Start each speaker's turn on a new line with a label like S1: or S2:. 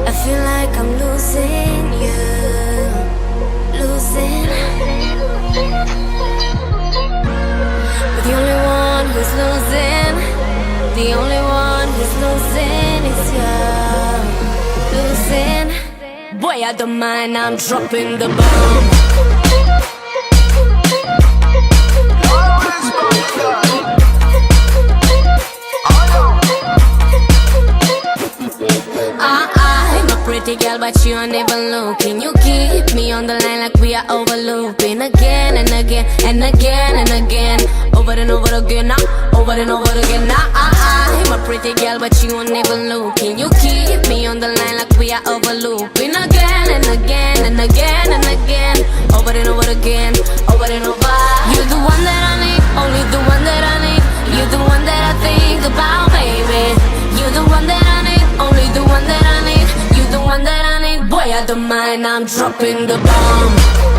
S1: I feel like I'm losing you, losing. But the only one who's losing, the only one who's losing is you, losing. Boy, I don't mind, I'm dropping the bomb. Pretty girl, but you ain't even looking. You keep me on the line like we are overlooping again and again and again and again, over and over again, now, over and over again. Now I'm a pretty girl, but you ain't even looking. You keep me on the line like we are overlooping again and again and again and again, over and over again, over and over. You're the one that I need, only the one that I need. You're the one that I think about, baby. You're the one that I need, only the one that I need. The one that I need, boy, I don't mind, I'm dropping the bomb.